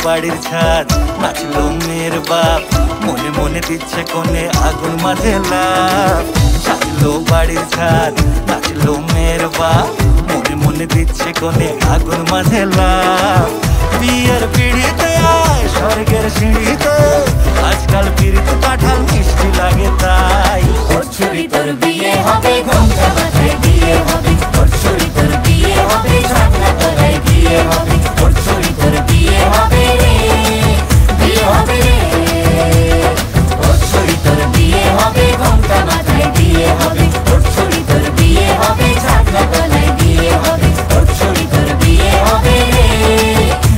বাড়ির ছাদ, নাচলো মেয়ের বাপ, মনে মনে দিচ্ছে কোণে আগুন মাঝে লাভ। সাজলো বাড়ির ছাদ, নাচলো মেয়ের বাপ, মনে মনে দিচ্ছে কোণে আগুন মাঝে লাভ। বিয়ের পিড়িতে আয় স্বর্গের সিঁড়িতে, আজকাল পিড়িতে কাঁঠাল মিষ্টি লাগে তাই। ওর ছুরি তোর বিয়ে হবে, ঘোমটা মাথায় দিয়ে হবে। ওর ছুরি তোর বিয়ে হবে, ছাগনা তলায় দিয়ে হবে। ওর ছুরি তোর বিয়ে হবে রে, বিয়ে হবে রে। ওর ছুরি তোর বিয়ে হবে, ঘোমটা মাথায় দিয়ে হবে। ওর ছুরি তোর বিয়ে হবে, ছাগনা তলায় দিয়ে হবে। ওর ছুরি তোর বিয়ে হবে রে,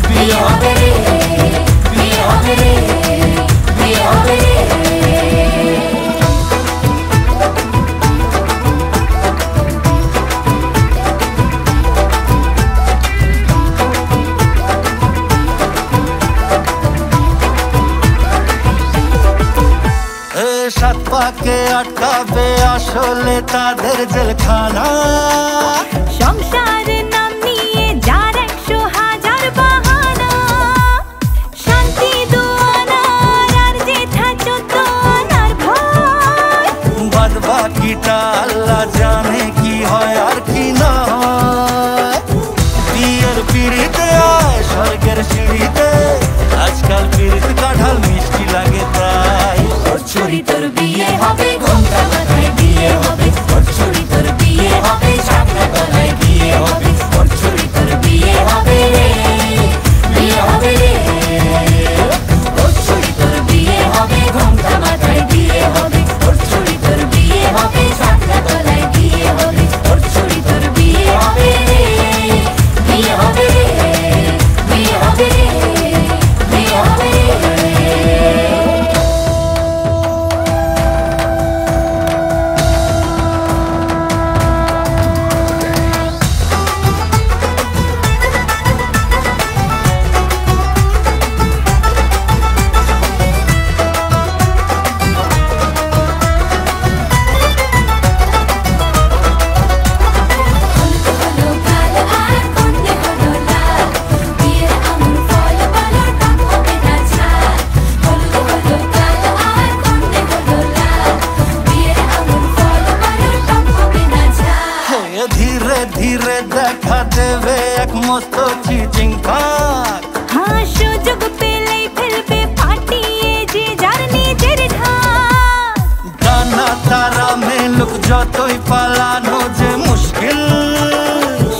বিয়ে হবে রে, বিয়ে হবে রে, বিয়ে হবে রে। সাত পাকে আটকাবে আসলে তাদের জেলখানা। সংসারের নাম নিয়ে যার 100,000 বাহানা, শান্তি দুয়ানার আর জেঠা 14 আনার ভয়। বাদ বাকিটা আল্লাহ জানে কি হয় আর কি না হয়। বিয়ের পিড়িতে আয় স্বর্গের সিঁড়িতে, আজকাল পিড়িতে কাঁঠাল মিষ্টি লাগে তাই। ওর ছুরি তোর বিয়ে হবে, ঘোমটা মাথায় দিয়ে হবে। ওর ছুরি তোর বিয়ে হবে, ছাগনা তলায় দিয়ে হবে। ওর ছুরি তোর বিয়ে হবে রে, বিয়ে হবে রে। ওর ছুরি তোর বিয়ে হবে, ঘোমটা মাথায় দিয়ে হবে। ওর ছুরি তোর বিয়ে হবে, ছাগনা তলায় দিয়ে হবে। ওর ছুরি তোর বিয়ে হবে রে, বিয়ে হবে রে, বিয়ে হবে রে, বিয়ে হবে রে। ধীরে ধীরে দেখা দেবে এক মস্ত চিচিং ফাঁক। হ্যাঁ, সুযোগ পেলেই ফেলবে ফাটিয়ে যে যার নিজের ঢাক। ডানা তারা মেলুক যতই পালানো যে মুশকিল।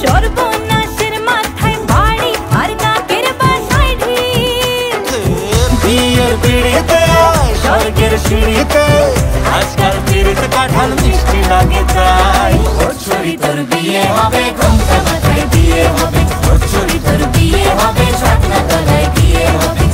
সর্বনাশের মাথায় বাড়ি আর কাকের বাসায় ঢিল। বিয়ের পিড়িতে আয় স্বর্গের সিঁড়িতে, আজকাল পিড়িতে কাঁঠাল মিষ্টি লাগে তাই। ওর ছুরি তোর বিয়ে হবে, ঘোমটা মাথায় দিয়ে হবে। ওর ছুরি তোর বিয়ে হবে, ছাগনা তলায় দিয়ে হবে।